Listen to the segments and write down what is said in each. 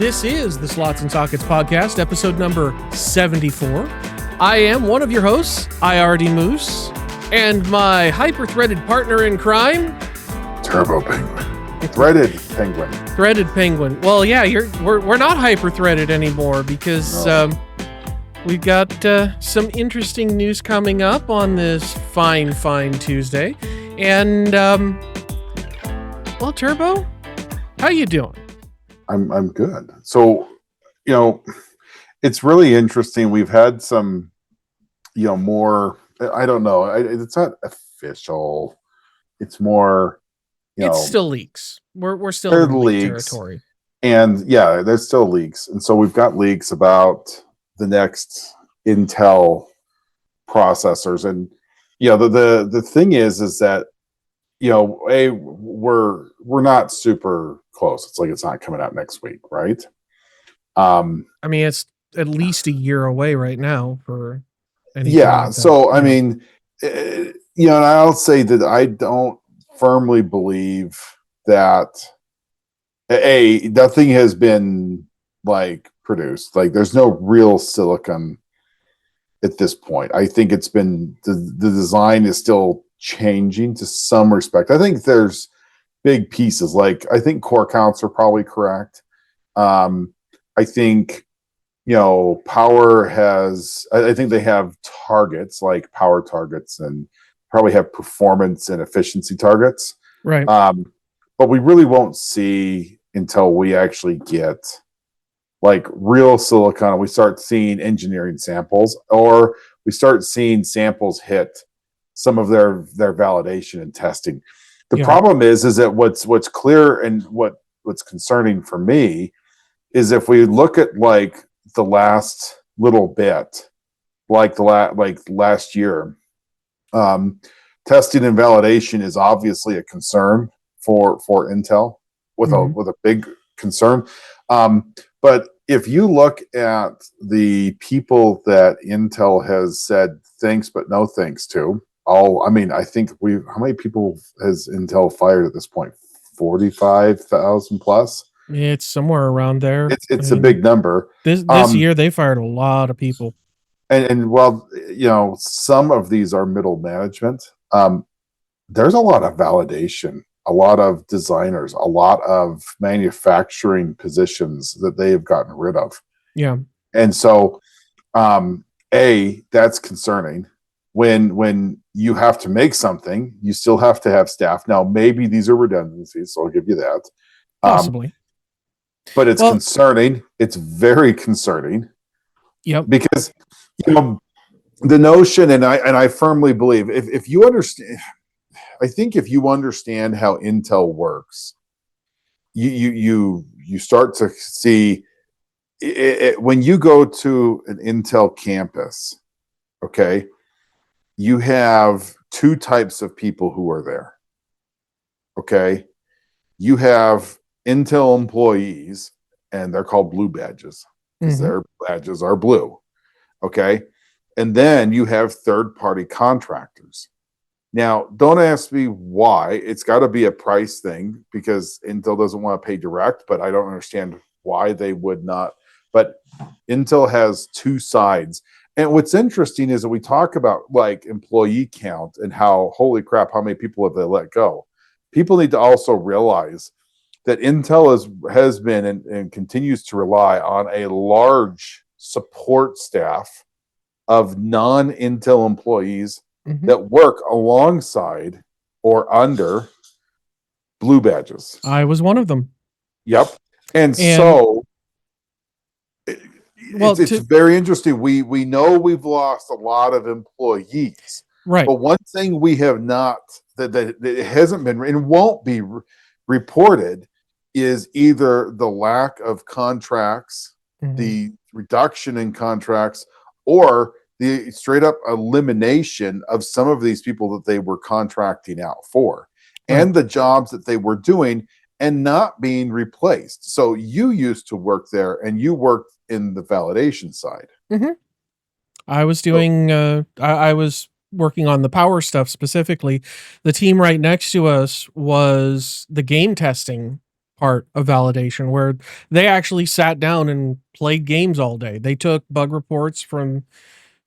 This is the Slots and Sockets Podcast, episode number 74. I am one of your hosts, IRD Moose, and my hyper-threaded partner in crime, Turbo Penguin. Threaded Penguin. Threaded Penguin. Well, yeah, we're not hyper-threaded anymore because we've got some interesting news coming up on this fine Tuesday. And, well, Turbo, how you doing? I'm good. So, it's really interesting. We've had some, more, I don't know. It's not official. It's more, it's still leaks. We're still in leak territory. And yeah, there's still leaks. And so we've got leaks about the next Intel processors. And, the thing is that, we're not super close. It's like it's not coming out next week, right? I mean, it's at least a year away right now for anything. Yeah. Like so, I mean, and I'll say that I don't firmly believe that nothing has been produced. There's no real silicon at this point. I think it's been the design is still changing to some respect. I think there's big pieces. I think core counts are probably correct. I think power has. I think they have targets like power targets and probably have performance and efficiency targets. Right. But we really won't see until we actually get real silicon. We start seeing engineering samples, or we start seeing samples hit some of their validation and testing. The problem is that what's clear and what's concerning for me is if we look at the last little bit, last year, testing and validation is obviously a concern for Intel with a big concern. But if you look at the people that Intel has said thanks but no thanks to, I think how many people has Intel fired at this point? 45,000 plus? It's somewhere around there. It's a big number. This year they fired a lot of people. And some of these are middle management. There's a lot of validation, a lot of designers, a lot of manufacturing positions that they have gotten rid of. Yeah. And so, that's concerning. When you have to make something, you still have to have staff. Now, maybe these are redundancies, so I'll give you that. Possibly. But it's concerning. It's very concerning. Yep. Because, the notion, and I firmly believe, if you understand, I think if you understand how Intel works, you start to see it, when you go to an Intel campus, okay, you have two types of people who are there. Okay. You have Intel employees, and they're called blue badges because their badges are blue. Okay. And then you have third-party contractors. Now, don't ask me why. It's got to be a price thing because Intel doesn't want to pay direct, but I don't understand why they would not. But Intel has two sides. And what's interesting is that we talk about employee count and how, holy crap, how many people have they let go? People need to also realize that Intel has been and continues to rely on a large support staff of non-Intel employees that work alongside or under blue badges. I was one of them. Yep. And so it's very interesting. We know we've lost a lot of employees. Right. But one thing we have not, that it hasn't been and won't be reported, is either the lack of contracts, the reduction in contracts, or the straight up elimination of some of these people that they were contracting out for, and the jobs that they were doing and not being replaced. So you used to work there and you worked in the validation side. I was doing, I was working on the power stuff specifically. The team right next to us was the game testing part of validation, where they actually sat down and played games all day. They took bug reports from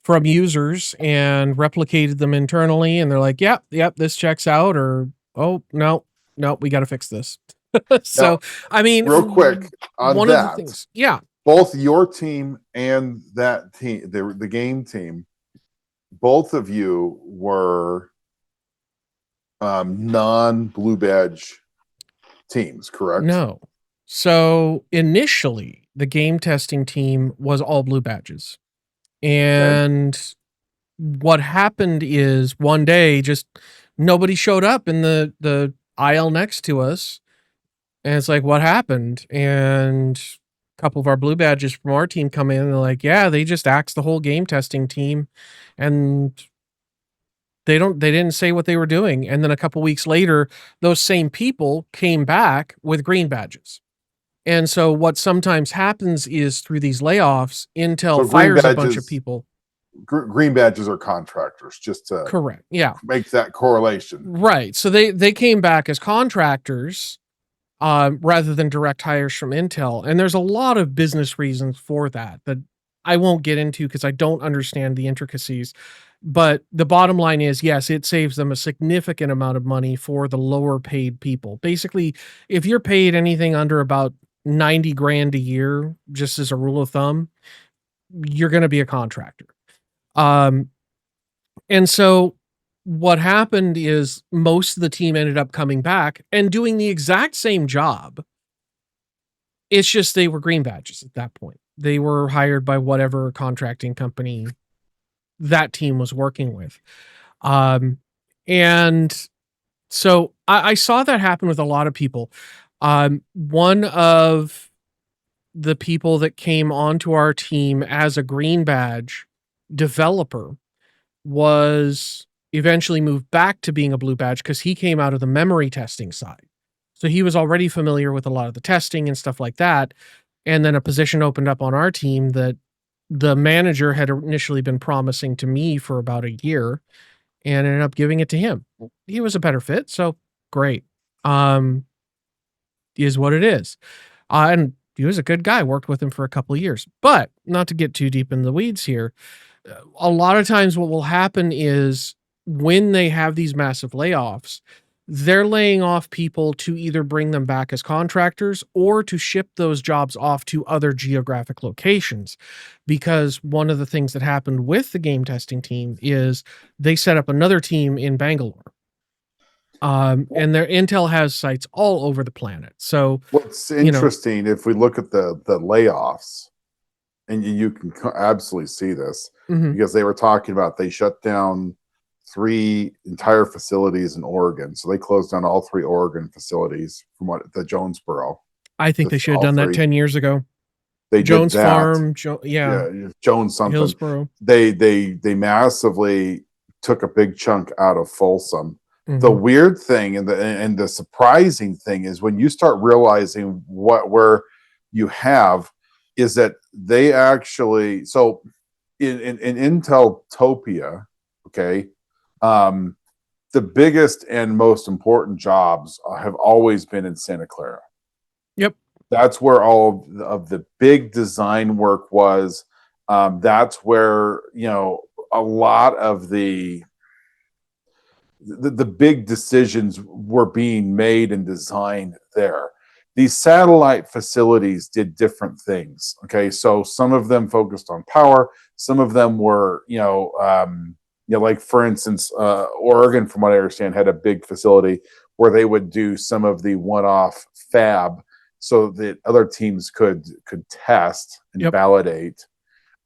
users and replicated them internally, and they're like, yep, this checks out, or oh no, we got to fix this. So Now, I mean, real quick on one of the that, things, yeah, both your team and that team, the game team, both of you were non-blue badge teams, correct? no. So initially, the game testing team was all blue badges. Okay. And what happened is one day just nobody showed up in the aisle next to us. And it's like, what happened? And a couple of our blue badges from our team come in and they're like, yeah, they just axed the whole game testing team and they didn't say what they were doing. And then a couple weeks later, those same people came back with green badges. And so what sometimes happens is through these layoffs, Intel So fires a bunch of people. Green badges are contractors, just to Correct. Yeah. make that correlation. Right. So they came back as contractors rather than direct hires from Intel. And there's a lot of business reasons for that I won't get into because I don't understand the intricacies. But the bottom line is, yes, it saves them a significant amount of money for the lower paid people. Basically, if you're paid anything under about 90 grand a year, just as a rule of thumb, you're going to be a contractor. And so what happened is most of the team ended up coming back and doing the exact same job. It's just they were green badges at that point. They were hired by whatever contracting company that team was working with. And so I saw that happen with a lot of people. One of the people that came onto our team as a green badge developer was eventually moved back to being a blue badge because he came out of the memory testing side. So he was already familiar with a lot of the testing and stuff like that. And then a position opened up on our team that the manager had initially been promising to me for about a year and ended up giving it to him. He was a better fit, so great. Is what it is. And he was a good guy, worked with him for a couple of years. But not to get too deep in the weeds here, a lot of times what will happen is when they have these massive layoffs, they're laying off people to either bring them back as contractors or to ship those jobs off to other geographic locations. Because one of the things that happened with the game testing team is they set up another team in Bangalore. And their Intel has sites all over the planet. So what's interesting, if we look at the layoffs, and you can absolutely see this, because they were talking about they shut down 3 entire facilities in Oregon. So they closed down all 3 Oregon facilities from the Jonesboro. I think they should have done that 10 years ago. They Jones did that. Farm, Jones something. Hillsboro. They massively took a big chunk out of Folsom. The weird thing and the surprising thing is when you start realizing where you have is that they actually, so in Inteltopia, okay, the biggest and most important jobs have always been in Santa Clara. Yep. That's where all of the big design work was. That's where, a lot of the big decisions were being made and designed there. These satellite facilities did different things. Okay, so some of them focused on power. Some of them were, like for instance, Oregon, from what I understand, had a big facility where they would do some of the one-off fab so that other teams could test and validate.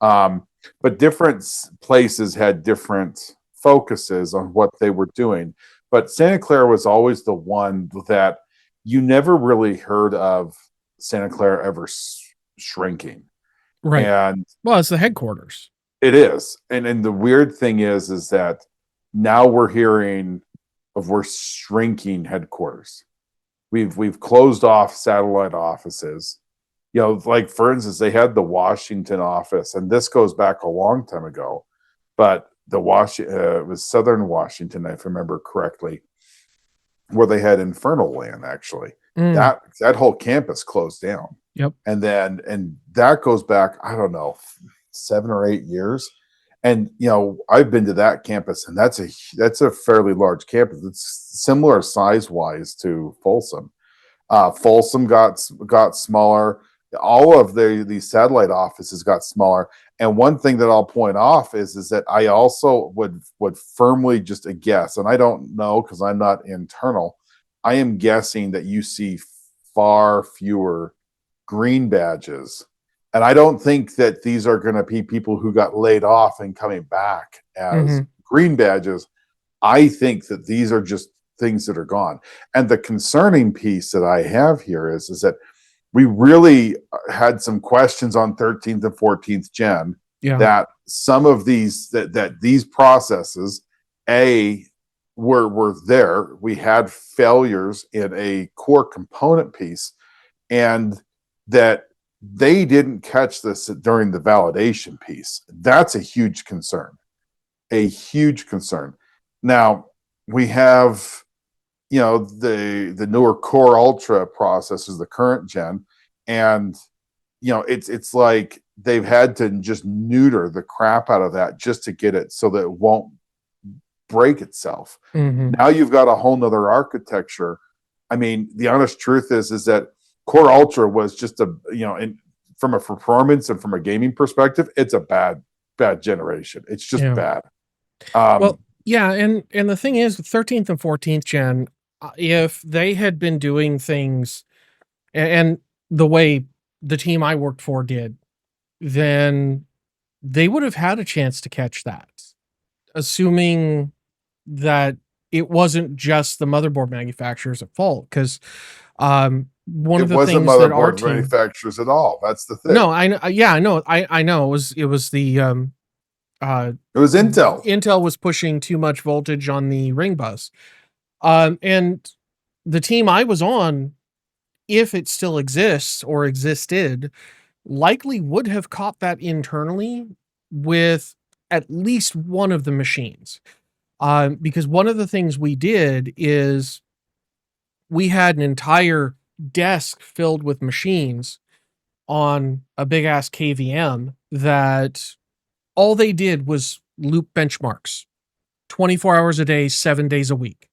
But different places had different focuses on what they were doing. But Santa Clara was always the one that you never really heard of Santa Clara ever shrinking. Right. And well, it's the headquarters. It is. And the weird thing is that now we're hearing of we're shrinking headquarters. We've closed off satellite offices. Like for instance, they had the Washington office, and this goes back a long time ago, but it was Southern Washington, if I remember correctly, where they had Infernal Land, actually. Mm. that whole campus closed down. Yep. And that goes back, I don't know, 7 or 8 years. And I've been to that campus, and that's a fairly large campus. It's similar size wise to Folsom. Folsom got smaller. All of these satellite offices got smaller. And one thing that I'll point off is that I also would firmly just guess, and I don't know because I'm not internal. I am guessing that you see far fewer green badges, and I don't think that these are going to be people who got laid off and coming back as green badges. I think that these are just things that are gone. And the concerning piece that I have here is that we really had some questions on 13th and 14th gen that some of these that these processes were there. We had failures in a core component piece, and that they didn't catch this during the validation piece. That's a huge concern. A huge concern. Now we have the newer Core Ultra processors, the current gen, and it's like they've had to just neuter the crap out of that just to get it so that it won't break itself. Now you've got a whole nother architecture. I mean, the honest truth is that Core Ultra was just from a performance and from a gaming perspective, it's a bad generation. It's just bad. Well, yeah, and the thing is, 13th and 14th gen, if they had been doing things and the way the team I worked for did, then they would have had a chance to catch that, assuming that it wasn't just the motherboard manufacturers at fault. Because one of the things that our team manufacturers at all. That's the thing. No, I know. Yeah, I know. I know. It was the it was Intel. Intel was pushing too much voltage on the ring bus. And the team I was on, if it still exists or existed, likely would have caught that internally with at least one of the machines. Because one of the things we did is we had an entire desk filled with machines on a big ass KVM that all they did was loop benchmarks 24 hours a day, 7 days a week.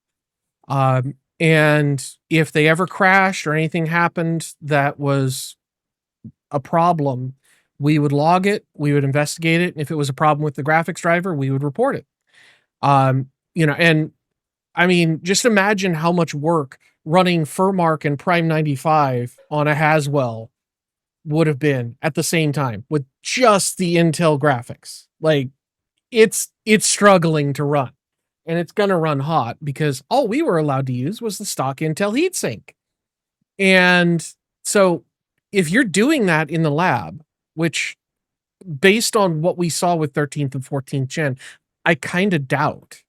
And if they ever crashed or anything happened that was a problem, we would log it, we would investigate it. And if it was a problem with the graphics driver, we would report it. And I mean, just imagine how much work running Furmark and Prime 95 on a Haswell would have been at the same time with just the Intel graphics. Like, it's struggling to run, and it's going to run hot because all we were allowed to use was the stock Intel heatsink. And so if you're doing that in the lab, which based on what we saw with 13th and 14th gen, I kind of doubt,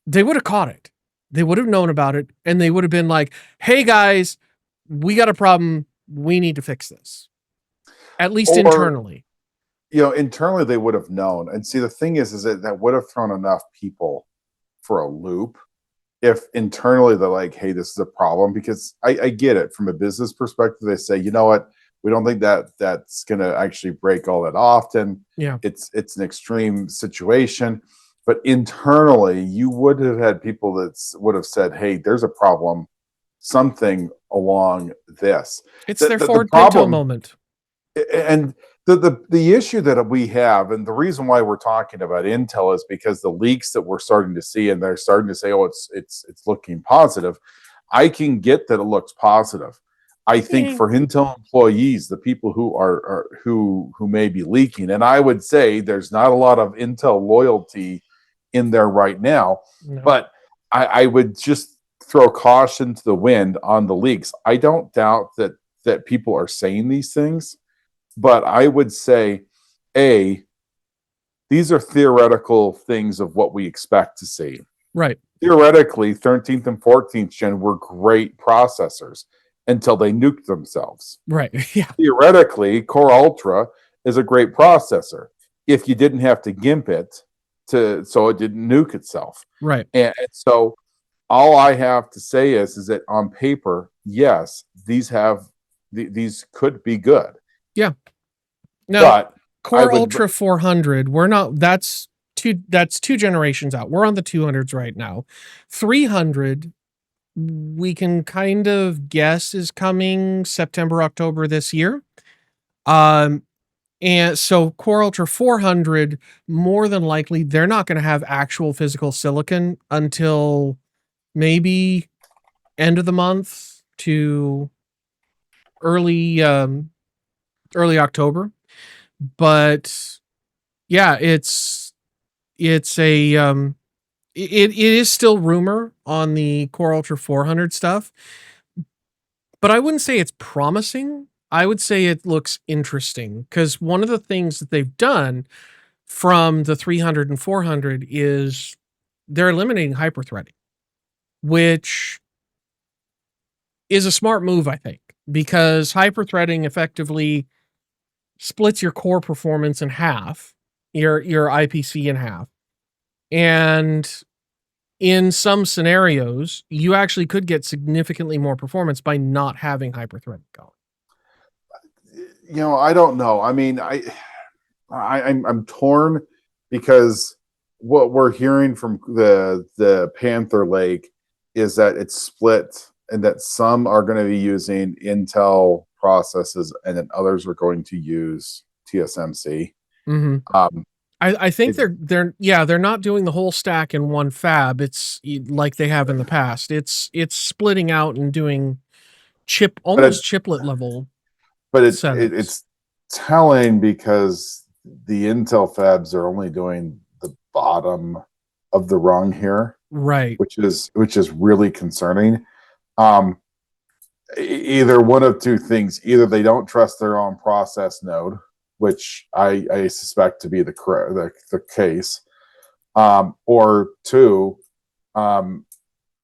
they would have caught it. They would have known about it, and they would have been like, hey guys, we got a problem. We need to fix this. At least internally. Internally they would have known. And see, the thing is that would have thrown enough people for a loop if internally they're like, hey, this is a problem. Because I get it from a business perspective. They say, you know what? We don't think that's going to actually break all that often. Yeah. It's an extreme situation. But internally, you would have had people that would have said, hey, there's a problem, something along this. It's their Ford Pinto moment. And the issue that we have, and the reason why we're talking about Intel is because the leaks that we're starting to see, and they're starting to say, oh, it's looking positive. I can get that it looks positive. I think for Intel employees, the people who may be leaking, and I would say there's not a lot of Intel loyalty in there right now, but I would just throw caution to the wind on the leaks. I don't doubt that people are saying these things, but I would say, these are theoretical things of what we expect to see. Right. Theoretically, 13th and 14th gen were great processors until they nuked themselves. Right. Yeah. Theoretically, Core Ultra is a great processor if you didn't have to GIMP it so it didn't nuke itself. Right. And so All I have to say is that on paper, yes, these could be good. Yeah. Now, But Core Ultra 400, we're not, that's two generations out. We're on the 200s right now. 300, we can kind of guess is coming September, October this year. And so Core Ultra 400, more than likely, they're not going to have actual physical silicon until maybe end of the month to early October. But yeah, it's a it is still rumor on the Core Ultra 400 stuff, but I wouldn't say it's promising. I would say it looks interesting because one of the things that they've done from the 300 and 400 is they're eliminating hyperthreading, which is a smart move, I think, because hyperthreading effectively splits your core performance in half, your IPC in half. And in some scenarios, you actually could get significantly more performance by not having hyperthreading going. I don't know. I mean, I'm torn because what we're hearing from the Panther Lake is that it's split and that some are going to be using Intel processes and then others are going to use TSMC. Mm-hmm. I think they're not doing the whole stack in one fab. It's like they have in the past. It's splitting out and doing chiplet level. But it's telling because the Intel fabs are only doing the bottom of the rung here, right? Which is really concerning. Either one of two things: either they don't trust their own process node, which I suspect to be the case, or two,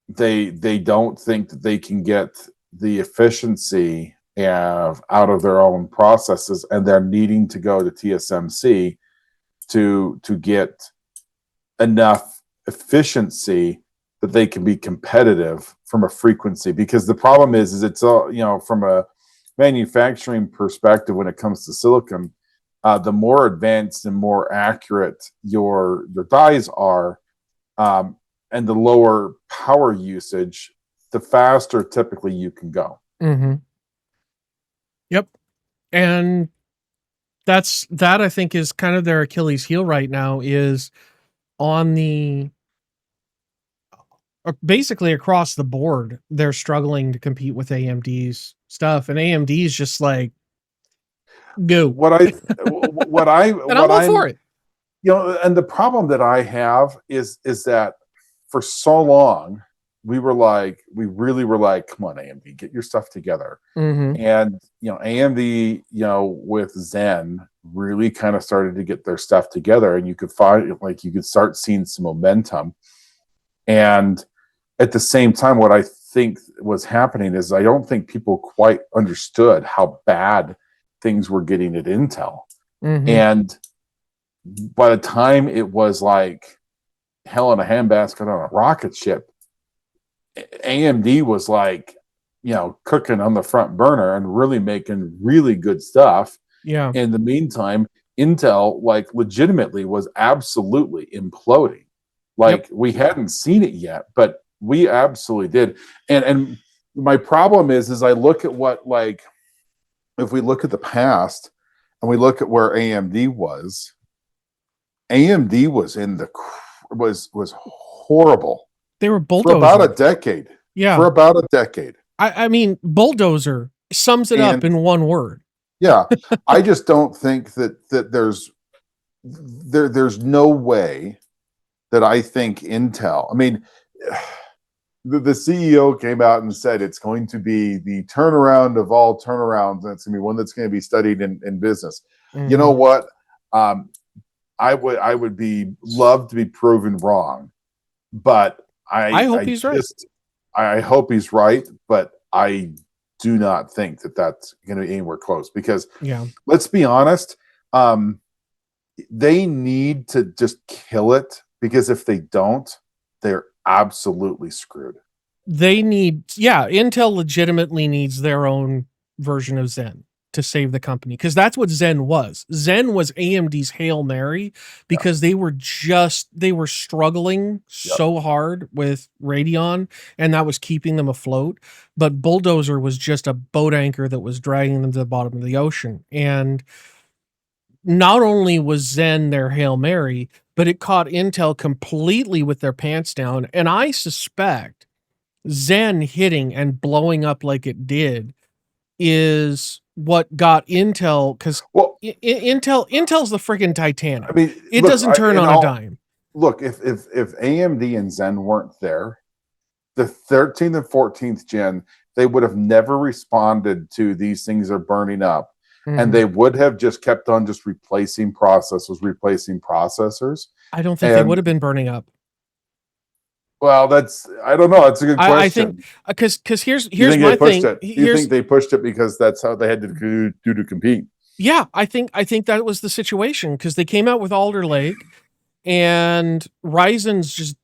they don't think that they can get the efficiency out of their own processes, and they're needing to go to TSMC to get enough efficiency that they can be competitive from a frequency. Because the problem is it's all, from a manufacturing perspective, when it comes to silicon, the more advanced and more accurate your dies are, and the lower power usage, the faster typically you can go. Mm-hmm. Yep. And that I think is kind of their Achilles heel right now, is on the basically across the board, they're struggling to compete with AMD's stuff, and AMD's just like, go. And I'm all for it. And the problem that I have is that for so long we really were like, come on, AMD, get your stuff together. Mm-hmm. And AMD, with Zen, really kind of started to get their stuff together, and you could start seeing some momentum. And at the same time, what I think was happening is I don't think people quite understood how bad things were getting at Intel. Mm-hmm. And by the time it was like hell in a handbasket on a rocket ship, AMD was like, cooking on the front burner and really making really good stuff. Yeah. In the meantime, Intel legitimately was absolutely imploding. We hadn't seen it yet, but we absolutely did. And my problem is I look at what, if we look at the past and we look at where AMD was was horrible. They were bulldozing for about a decade. Yeah. For about a decade. I mean, bulldozer sums it up in one word. Yeah. I just don't think that there's no way that I think Intel, I mean, the CEO came out and said it's going to be the turnaround of all turnarounds, and it's going to be one that's going to be studied in business. Mm-hmm. You know what? I would be love to be proven wrong, but I hope he's right. I hope he's right, but I do not think that that's going to be anywhere close, because let's be honest, they need to just kill it, because if they don't, they're absolutely screwed. Intel legitimately needs their own version of Zen to save the company, because that's what Zen was. Zen was AMD's Hail Mary, Yeah. because they were struggling Yep. so hard with Radeon, and that was keeping them afloat. But Bulldozer was just a boat anchor that was dragging them to the bottom of the ocean. And not only was Zen their Hail Mary, but it caught Intel completely with their pants down. And I suspect Zen hitting and blowing up like it did is what got Intel, because Well, Intel's the friggin' Titanic. I mean, It look, doesn't turn on a dime. Look, if AMD and Zen weren't there, the 13th and 14th gen, they would have never responded to these things are burning up. And they would have just kept on just replacing processors. I don't think they would have been burning up. Well, I don't know. That's a good question. I think because here's my thing. You think they pushed it because that's how they had to do to compete? Yeah, I think that was the situation, because they came out with Alder Lake, and Ryzen's just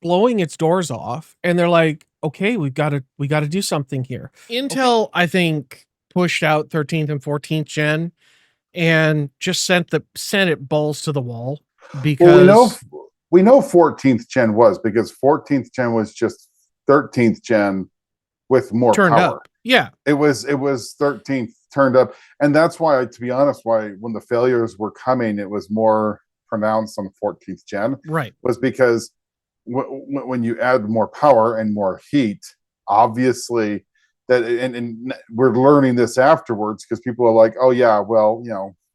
blowing its doors off, and they're like, okay, we got to do something here. Intel, I think, pushed out 13th and 14th gen and just sent it balls to the wall, because we know 14th gen was, because 14th gen was just 13th gen with more turned power. Up. Yeah, it was 13th turned up, and that's why, to be honest, why when the failures were coming, it was more pronounced on 14th gen. Right, was because when you add more power and more heat, obviously that, and we're learning this afterwards, because people are like, oh yeah, well,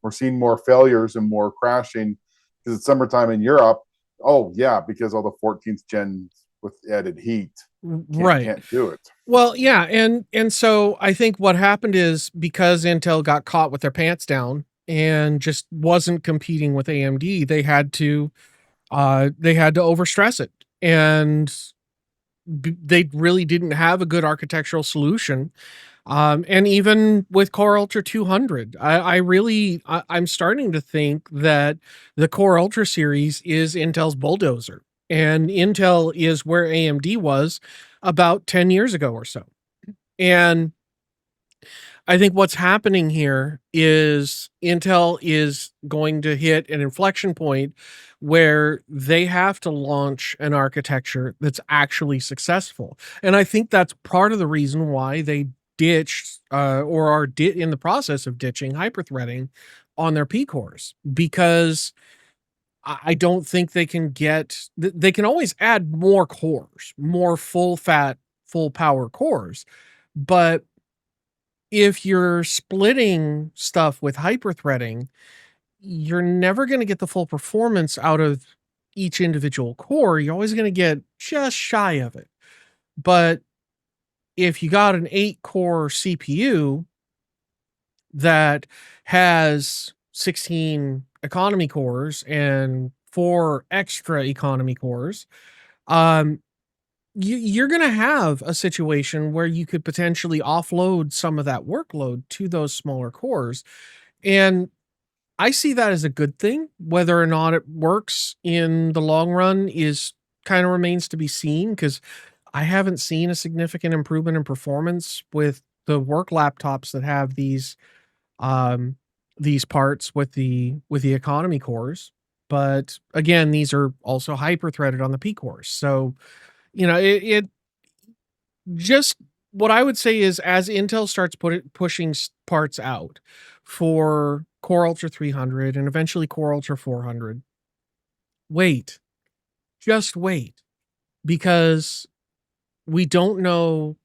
we're seeing more failures and more crashing because it's summertime in Europe. Oh yeah, because all the 14th gen with added heat can't do it. Well, yeah, and so I think what happened is, because Intel got caught with their pants down and just wasn't competing with AMD, they had to overstress it, and they really didn't have a good architectural solution. And even with Core Ultra 200, I'm starting to think that the Core Ultra series is Intel's bulldozer, and Intel is where AMD was about 10 years ago or so. And I think what's happening here is Intel is going to hit an inflection point where they have to launch an architecture that's actually successful. And I think that's part of the reason why they ditched or are in the process of ditching hyperthreading on their P cores, because I don't think they can always add more cores, more full power cores. But if you're splitting stuff with hyperthreading, you're never going to get the full performance out of each individual core. You're always going to get just shy of it. But if you got an 8-core CPU that has 16 economy cores and 4 extra economy cores, you're going to have a situation where you could potentially offload some of that workload to those smaller cores. And I see that as a good thing. Whether or not it works in the long run is kind of remains to be seen, because I haven't seen a significant improvement in performance with the work laptops that have these parts with the economy cores. But again, these are also hyper threaded on the P cores. So, it just, what I would say is, as Intel starts pushing parts out for Core Ultra 300 and eventually Core Ultra 400, just wait, because we don't know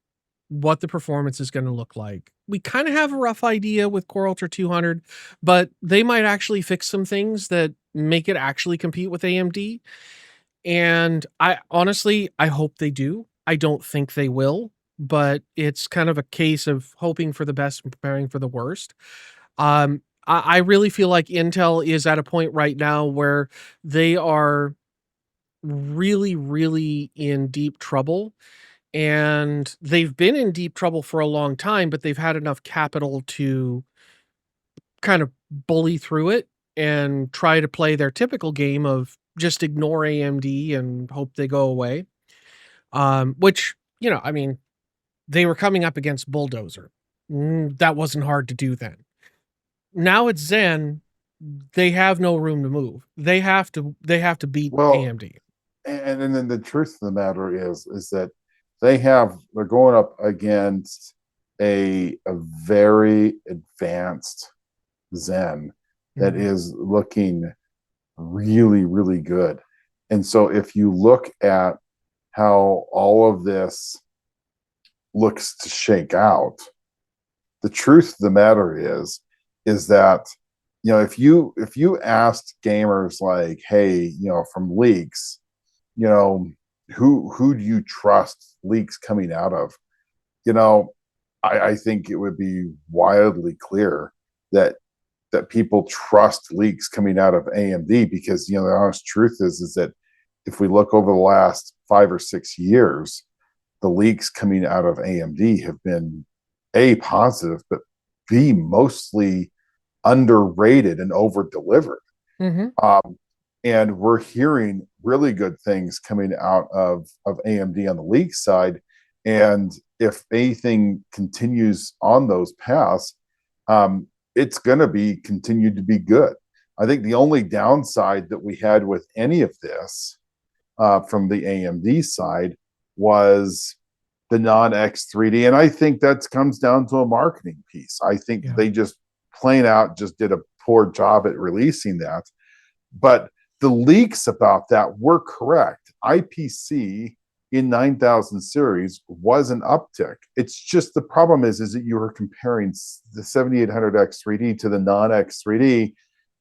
what the performance is going to look like. We kind of have a rough idea with Core Ultra 200, but they might actually fix some things that make it actually compete with AMD. And I hope they do. I don't think they will, but it's kind of a case of hoping for the best and preparing for the worst. I really feel like Intel is at a point right now where they are really, really in deep trouble. And they've been in deep trouble for a long time, but they've had enough capital to kind of bully through it and try to play their typical game of just ignore AMD and hope they go away. which, I mean, they were coming up against Bulldozer. That wasn't hard to do then. Now it's Zen. They have no room to move. They have to beat AMD. And then the truth of the matter is that they're going up against a very advanced Zen that is looking really, really good. And so if you look at how all of this looks to shake out, the truth of the matter is that, if you asked gamers like, hey, from leaks, who do you trust leaks coming out of? I think it would be wildly clear that people trust leaks coming out of AMD, because the honest truth is that if we look over the last 5 or 6 years, the leaks coming out of AMD have been A, positive, but B, mostly underrated and over delivered. And we're hearing really good things coming out of AMD on the leak side. And if anything continues on those paths, it's going to continue to be good. I think the only downside that we had with any of this from the AMD side was the non-X3D. And I think that comes down to a marketing piece. I think they just plain out just did a poor job at releasing that. But the leaks about that were correct. IPC in 9000 series was an uptick. It's just the problem is that you were comparing the 7800 X3D to the non-X3D,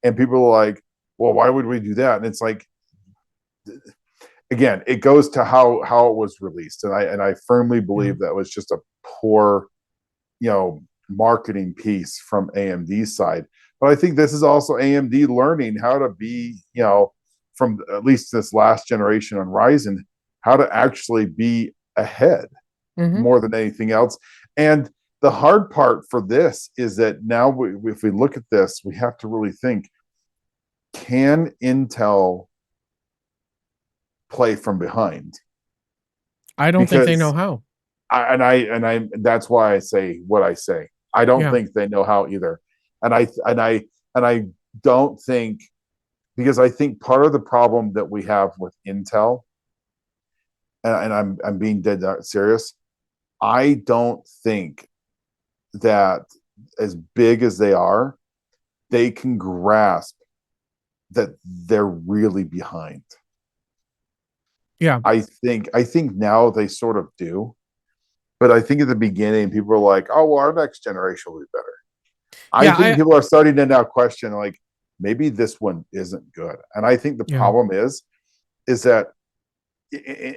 and people are like, well, why would we do that? And it's like, again, it goes to how it was released, and I firmly believe that was just a poor, marketing piece from AMD's side. But I think this is also AMD learning how to be, from at least this last generation on Ryzen, how to actually be ahead more than anything else. And the hard part for this is that now if we look at this, we have to really think, can Intel play from behind? I don't think they know how. I that's why I say what I say. I don't think they know how either. And I don't think, because I think part of the problem that we have with Intel, and I'm being dead serious, I don't think that as big as they are, they can grasp that they're really behind. Yeah. I think now they sort of do. But I think at the beginning, people were like, oh, well, our next generation will be better. I think people are starting to now question, like, maybe this one isn't good. And I think the problem is that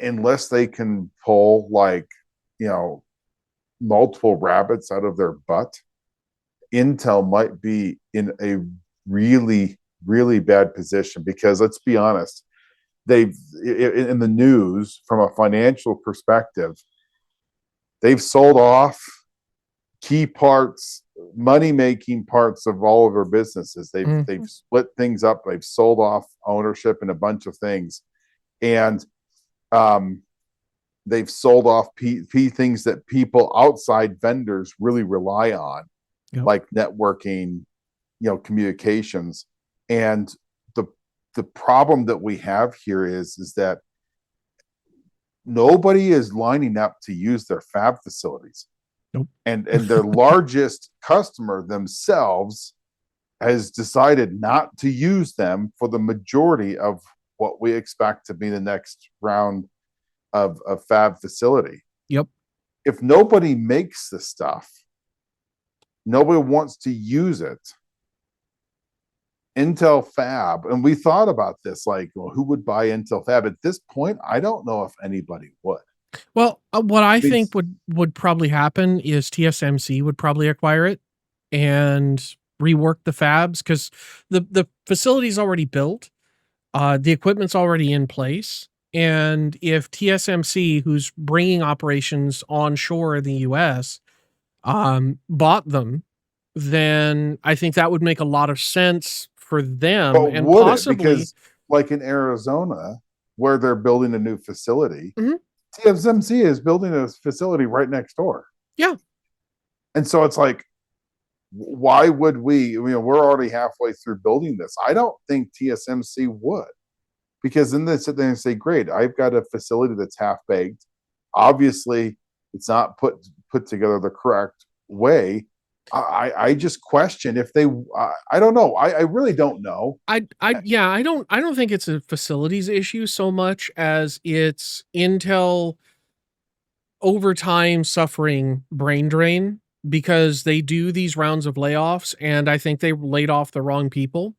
unless they can pull, like, multiple rabbits out of their butt, Intel might be in a really, really bad position. Because let's be honest, they've, in the news, from a financial perspective, they've sold off key parts, money-making parts of all of their businesses. They've split things up. They've sold off ownership in a bunch of things, and they've sold off things that people outside vendors really rely on, like networking, communications. And the problem that we have here is that nobody is lining up to use their fab facilities. Nope. And their largest customer themselves has decided not to use them for the majority of what we expect to be the next round of fab facility. Yep. If nobody makes the stuff, nobody wants to use it. Intel Fab, and we thought about this, like, well, who would buy Intel Fab? At this point, I don't know if anybody would. Well, what I think would probably happen is TSMC would probably acquire it and rework the fabs, because the facility's already built, the equipment's already in place, and if TSMC, who's bringing operations onshore in the U.S., bought them, then I think that would make a lot of sense for them. But and would possibly, it? Because like in Arizona, where they're building a new facility, TSMC is building a facility right next door. Yeah. And so it's like, why would we? We're already halfway through building this. I don't think TSMC would, because then they sit there and say, great, I've got a facility that's half baked. Obviously, it's not put together the correct way. I just question if they. I don't know. I really don't know. Yeah, I don't think it's a facilities issue so much as it's Intel over time suffering brain drain because they do these rounds of layoffs, and I think they laid off the wrong people.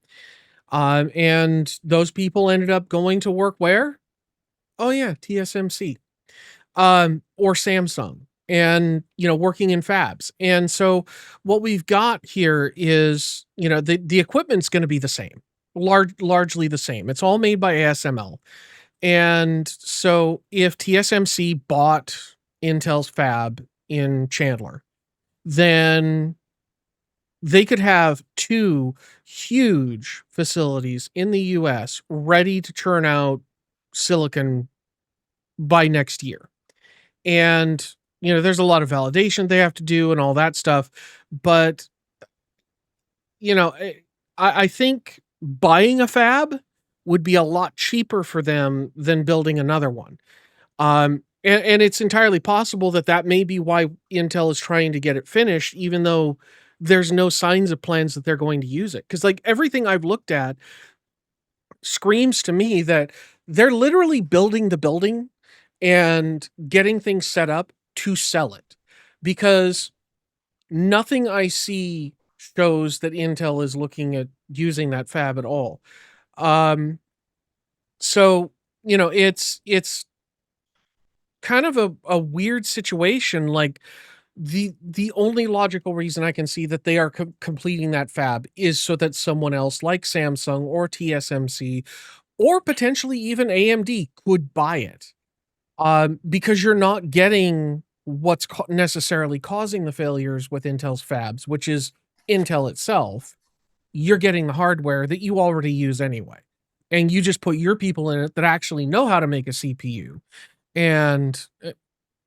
And those people ended up going to work where? Oh yeah, TSMC, or Samsung, and working in fabs. And so what we've got here is the equipment's going to be the same, largely the same. It's all made by ASML, and so if TSMC bought Intel's fab in Chandler, then they could have two huge facilities in the US ready to churn out silicon by next year. And, there's a lot of validation they have to do and all that stuff. But, I think buying a fab would be a lot cheaper for them than building another one. And it's entirely possible that may be why Intel is trying to get it finished, even though there's no signs of plans that they're going to use it. Because everything I've looked at screams to me that they're literally building the building and getting things set up to sell it. Because nothing I see shows that Intel is looking at using that fab at all. So, it's kind of a weird situation. Like the only logical reason I can see that they are completing that fab is so that someone else like Samsung or TSMC or potentially even AMD could buy it. Because you're not getting what's necessarily causing the failures with Intel's fabs, which is Intel itself. You're getting the hardware that you already use anyway. And you just put your people in it that actually know how to make a CPU. And of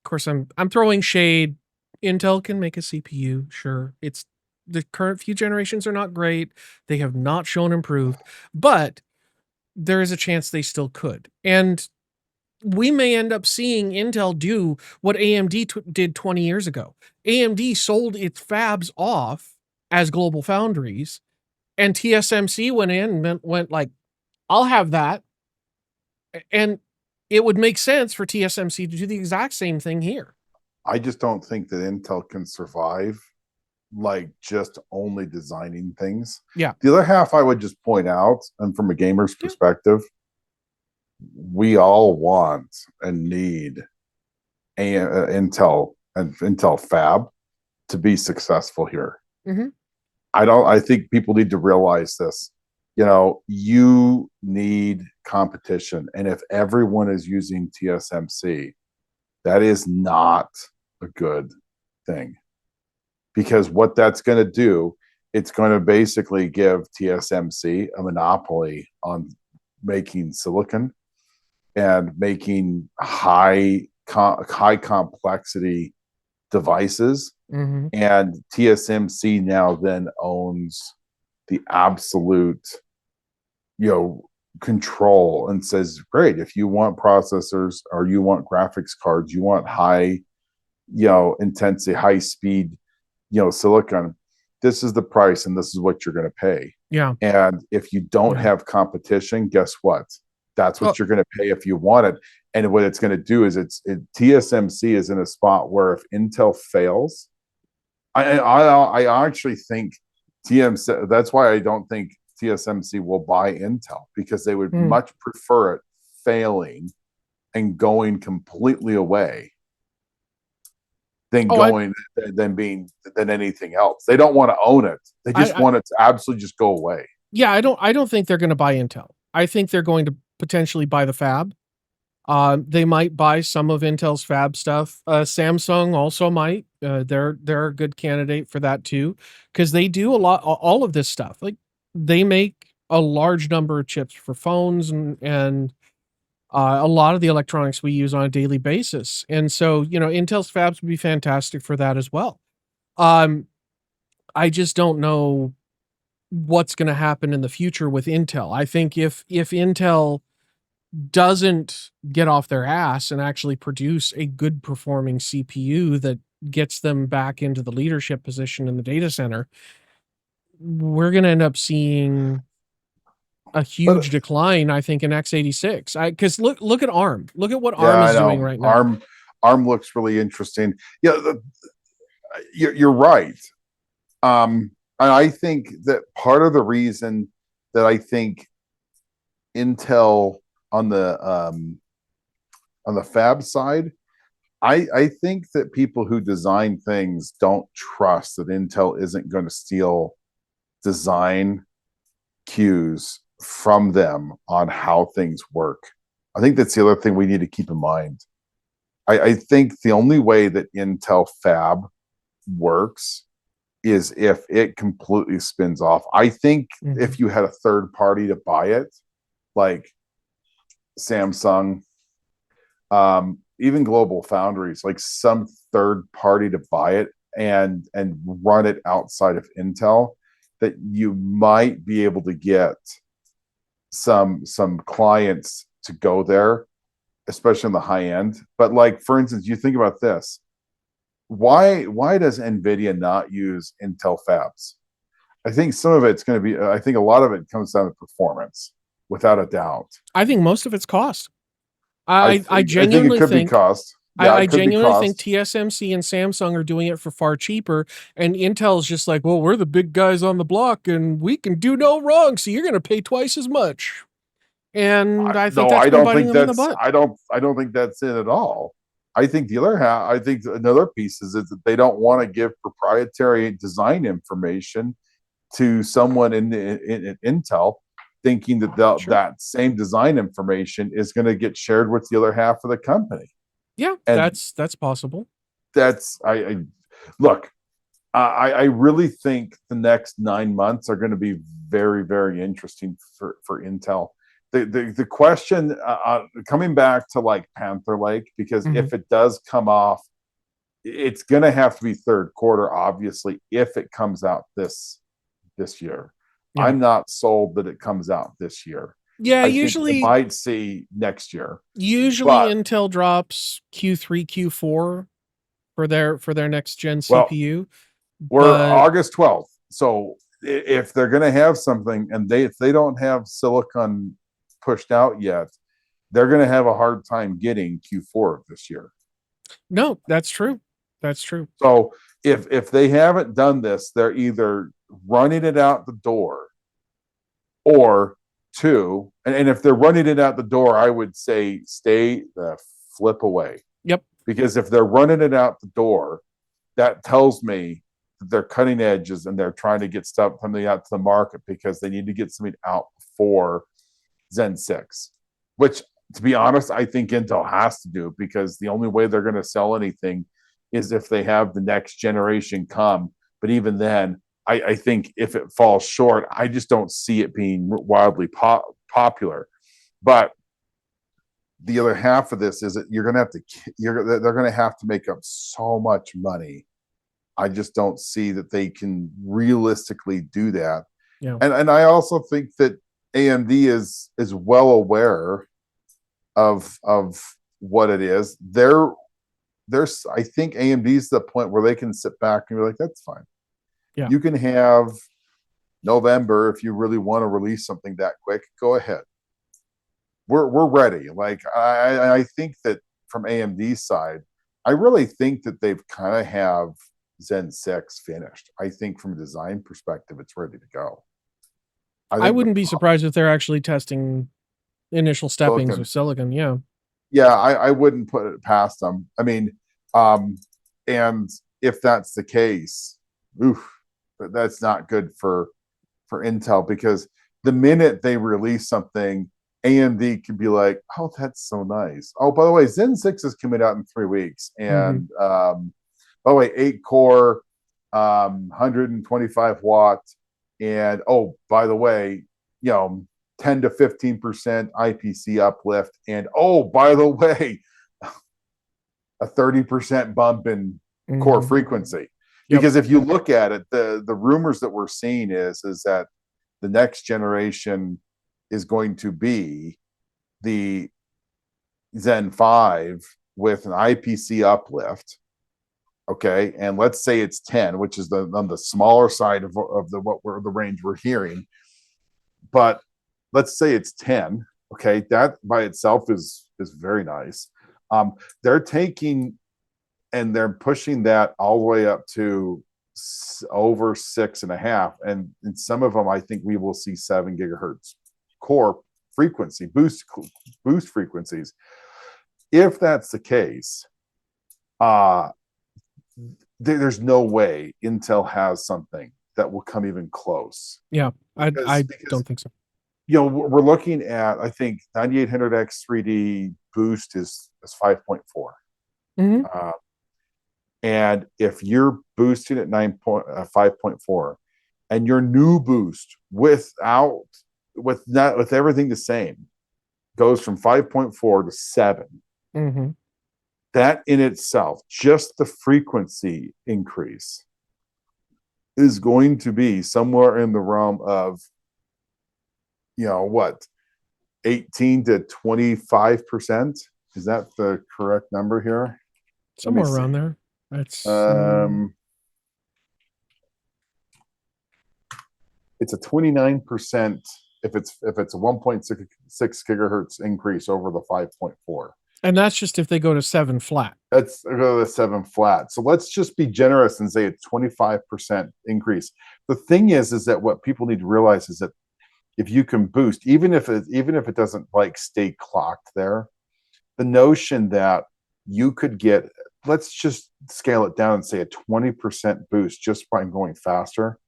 course, I'm throwing shade. Intel can make a CPU, sure. It's the current few generations are not great. They have not shown improved, but there is a chance they still could. And we may end up seeing Intel do what AMD did 20 years ago. AMD sold its fabs off as Global Foundries, and TSMC went in and went like, I'll have that. And it would make sense for TSMC to do the exact same thing here. I just don't think that Intel can survive like just only designing things. Yeah. The other half I would just point out, and from a gamer's perspective, we all want and need Intel and Intel Fab to be successful here. Mm-hmm. I think people need to realize this. You need competition. And if everyone is using TSMC, that is not a good thing. Because what that's going to do, it's going to basically give TSMC a monopoly on making silicon and making high complexity devices. Mm-hmm. And TSMC now then owns the absolute control and says, great, if you want processors or you want graphics cards, you want high intensity, high speed silicon, this is the price and this is what you're going to pay. Yeah. And if you don't have competition, guess what? That's what you're going to pay if you want it. And what it's going to do is TSMC is in a spot where if Intel fails, I actually think TSMC, that's why I don't think TSMC will buy Intel, because they would much prefer it failing and going completely away than than anything else. They don't want to own it. They just want it to absolutely just go away. Yeah, I don't think they're going to buy Intel. I think they're going to potentially buy the fab. They might buy some of Intel's fab stuff. Samsung also might. They're a good candidate for that too, because they do all of this stuff. Like they make a large number of chips for phones and a lot of the electronics we use on a daily basis. And so, Intel's fabs would be fantastic for that as well. Um, I just don't know what's going to happen in the future with Intel. I think if Intel doesn't get off their ass and actually produce a good performing CPU that gets them back into the leadership position in the data center, we're going to end up seeing a huge decline, I think, in x86. Because look at ARM. Look at what ARM is doing right now. ARM looks really interesting. Yeah, you're right. And I think that part of the reason that I think Intel on the fab side, I think that people who design things don't trust that Intel isn't going to steal design cues from them on how things work. I think that's the other thing we need to keep in mind. I think the only way that Intel fab works is if it completely spins off. I think if you had a third party to buy it, like Samsung, even Global Foundries, like some third party to buy it and run it outside of Intel, that you might be able to get some clients to go there, especially in the high end. But like, for instance, you think about this. Why does NVIDIA not use Intel fabs? I think some of it's going to be, I think a lot of it comes down to performance, without a doubt. I think most of it's cost. I genuinely think cost. Yeah, I genuinely think TSMC and Samsung are doing it for far cheaper, and Intel's just like, well, we're the big guys on the block, and we can do no wrong, so you're going to pay twice as much. And I think that's biting them in the butt. I don't think that's it at all. I think the other half, I think another piece is that they don't want to give proprietary design information to someone in Intel, thinking that that same design information is going to get shared with the other half of the company. Yeah, and that's possible. I really think the next 9 months are going to be very, very interesting for Intel. The question, coming back to like Panther Lake, because if it does come off, it's going to have to be third quarter, obviously, if it comes out this year. Yeah. I'm not sold that it comes out this year. Yeah, I usually might see next year. Usually, Intel drops Q3, Q4 for their next gen CPU. We're August 12th, so if they're going to have something, and if they don't have silicon pushed out yet, they're going to have a hard time getting Q4 of this year. No, that's true. That's true. So if they haven't done this, they're either running it out the door, or two, and if they're running it out the door, I would say stay the flip away. Yep. Because if they're running it out the door, that tells me that they're cutting edges and they're trying to get something out to the market because they need to get something out before Zen 6, which, to be honest, I think Intel has to do, because the only way they're going to sell anything is if they have the next generation come. But even then, I think if it falls short, I just don't see it being wildly popular. But the other half of this is that they're going to have to make up so much money. I just don't see that they can realistically do that. Yeah. And I also think that AMD is well aware of what it is. I think AMD's the point where they can sit back and be like, that's fine. Yeah. You can have November if you really want to release something that quick. Go ahead. We're ready. Like I think that from AMD's side, I really think that they've kind of have Zen 6 finished. I think from a design perspective, it's ready to go. I wouldn't be surprised if they're actually testing initial steppings with silicon. Yeah. Yeah, I wouldn't put it past them. I mean, and if that's the case, that's not good for Intel, because the minute they release something, AMD can be like, oh, that's so nice. Oh, by the way, Zen 6 is coming out in 3 weeks. And by the way, 8-core, 125 watt. And oh, by the way, 10 to 15% IPC uplift, and oh, by the way, a 30% bump in core frequency. Yep. Because if you look at it, the rumors that we're seeing is that the next generation is going to be the Zen 5 with an IPC uplift. Okay, and let's say it's 10, which is on the smaller side of the range we're hearing. But let's say it's 10. Okay, that by itself is very nice. They're taking and they're pushing that all the way up to over 6.5, and in some of them, I think we will see 7 gigahertz core frequency boost frequencies. If that's the case, there's no way Intel has something that will come even close. Yeah, I don't think so. You know, we're looking at, I think 9800X 3D boost is 5.4. Mm-hmm. And if you're boosting at 5.4 and your new boost with everything the same goes from 5.4 to 7, mm-hmm. that in itself, just the frequency increase is going to be somewhere in the realm of, you know, what, 18 to 25%? Is that the correct number here? Somewhere around there. That's it's a 29% if it's a 1.6 gigahertz increase over the 5.4. And that's just if they go to 7 flat. That's go to 7 flat. So let's just be generous and say it's 25% increase. The thing is that what people need to realize is that if you can boost, even if it doesn't like stay clocked there, the notion that you could get, let's just scale it down and say a 20% boost just by going faster.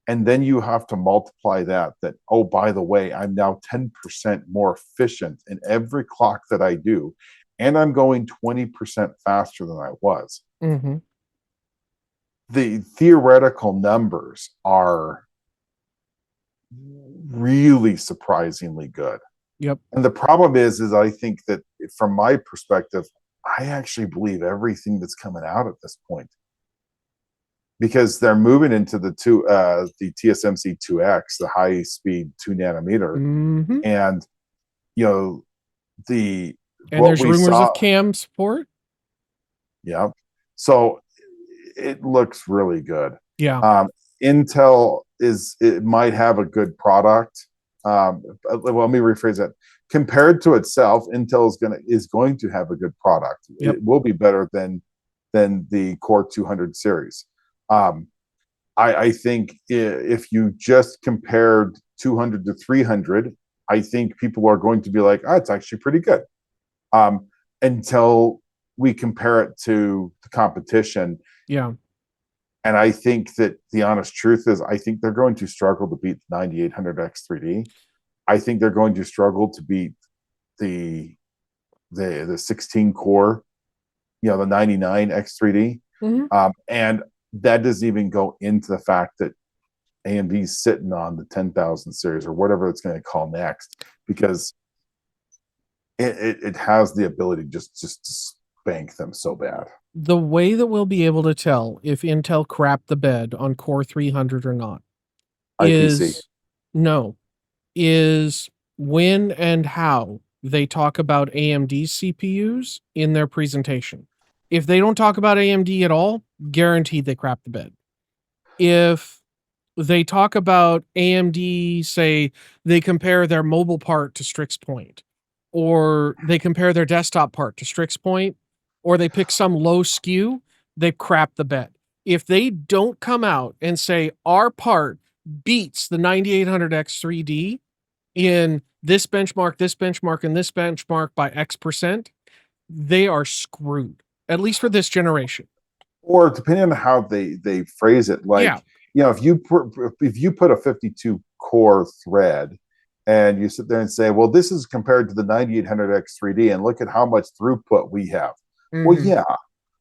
And then you have to multiply that, oh, by the way, I'm now 10% more efficient in every clock that I do. And I'm going 20% faster than I was. Mm-hmm. The theoretical numbers are really surprisingly good. Yep. And the problem is I think that from my perspective, I actually believe everything that's coming out at this point, because they're moving into the TSMC 2X, the high speed 2 nanometer, mm-hmm. and you know there's rumors of CAM support. Yeah, so it looks really good. Yeah, Intel it might have a good product. Well, let me rephrase that. Compared to itself, Intel is going to have a good product. Yep. It will be better than the Core 200 series. I think if you just compared 200 to 300, I think people are going to be like, it's actually pretty good. Until we compare it to the competition. Yeah. And I think that the honest truth is, I think they're going to struggle to beat the 9800X 3D. I think they're going to struggle to beat the 16 core, the 99X 3D. Mm-hmm. And that doesn't even go into the fact that AMD's sitting on the 10,000 series or whatever it's going to call next, because it has the ability just to spank them so bad. The way that we'll be able to tell if Intel crapped the bed on Core 300 or not is when and how they talk about AMD CPUs in their presentation. If they don't talk about AMD at all, guaranteed they crap the bed. If they talk about AMD, say they compare their mobile part to Strix Point, or they compare their desktop part to Strix Point, or they pick some low SKU, they crap the bed. If they don't come out and say our part beats the 9800X 3D in this benchmark, and this benchmark by X%, they are screwed, at least for this generation. Or depending on how they phrase it, like, if you put a 52 core thread and you sit there and say, well, this is compared to the 9800X 3D and look at how much throughput we have. Mm-hmm. Well, yeah.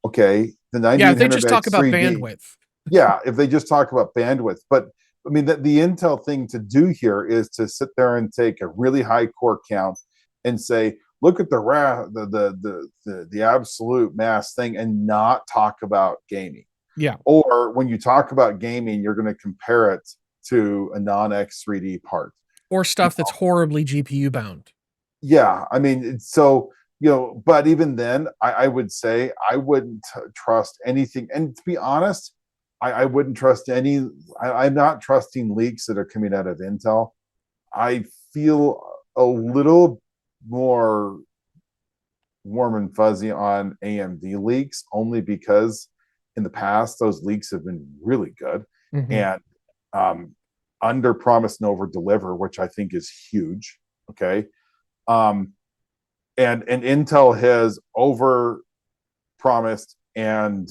Okay. The 9800X if they just talk about 3D, bandwidth. Yeah. If they just talk about bandwidth, but I mean, the Intel thing to do here is to sit there and take a really high core count and say, look at the absolute mass thing, and not talk about gaming. Yeah. Or when you talk about gaming, you're going to compare it to a non-X3D part. Or stuff that's horribly GPU bound. Yeah. I mean, so, but even then, I would say I wouldn't trust anything. And to be honest, I wouldn't trust any. I'm not trusting leaks that are coming out of Intel. I feel a little more warm and fuzzy on AMD leaks, only because in the past those leaks have been really good. And under promise and over deliver, which I think is huge. Okay. And Intel has over promised and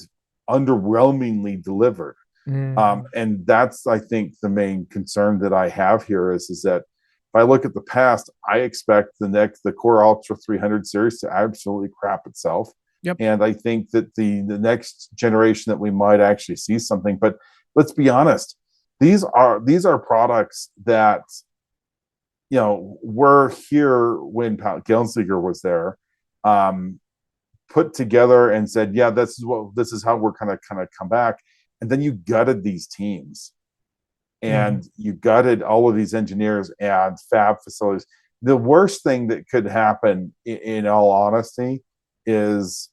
underwhelmingly delivered. And that's, I think, the main concern that I have here is that if I look at the past, I expect the Core Ultra 300 series to absolutely crap itself. Yep. And I think that the next generation that we might actually see something. But let's be honest, these are products that were here when Gelsinger was there, put together and said, yeah, this is how we're kind of come back. And then you gutted these teams, and you gutted all of these engineers and fab facilities. The worst thing that could happen, in all honesty, is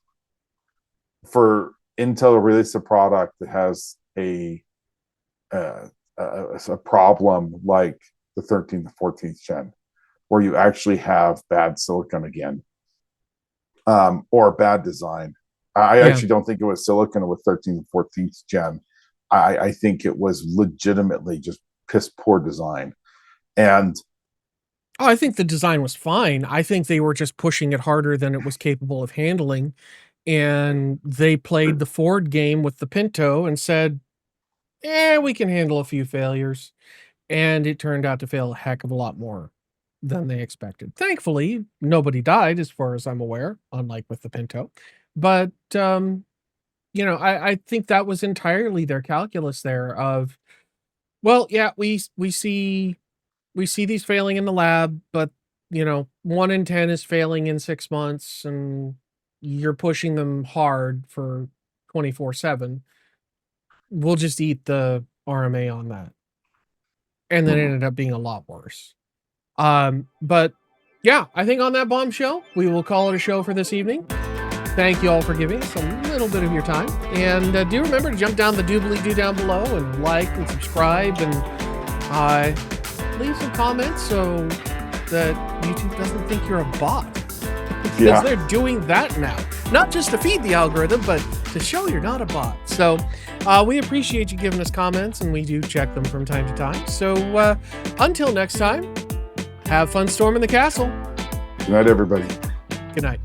for Intel to release a product that has a problem like the 13th to 14th gen, where you actually have bad silicon again, or bad design. I actually don't think it was silicon with 13th and 14th gen. I think it was legitimately just piss poor design. And I think the design was fine. I think they were just pushing it harder than it was capable of handling. And they played the Ford game with the Pinto and said, we can handle a few failures. And it turned out to fail a heck of a lot more than they expected. Thankfully, nobody died, as far as I'm aware, unlike with the Pinto. But, I think that was entirely their calculus there of, well, yeah, we see these failing in the lab, but, 1 in 10 is failing in 6 months, and you're pushing them hard for 24/7. We'll just eat the RMA on that. And then it ended up being a lot worse. But yeah, I think on that bombshell, we will call it a show for this evening. Thank you all for giving us a little bit of your time. And do remember to jump down the doobly-doo down below and like and subscribe and leave some comments so that YouTube doesn't think you're a bot. Because they're doing that now. Not just to feed the algorithm, but to show you're not a bot. So we appreciate you giving us comments, and we do check them from time to time. So until next time, have fun storming the castle. Good night, everybody. Good night.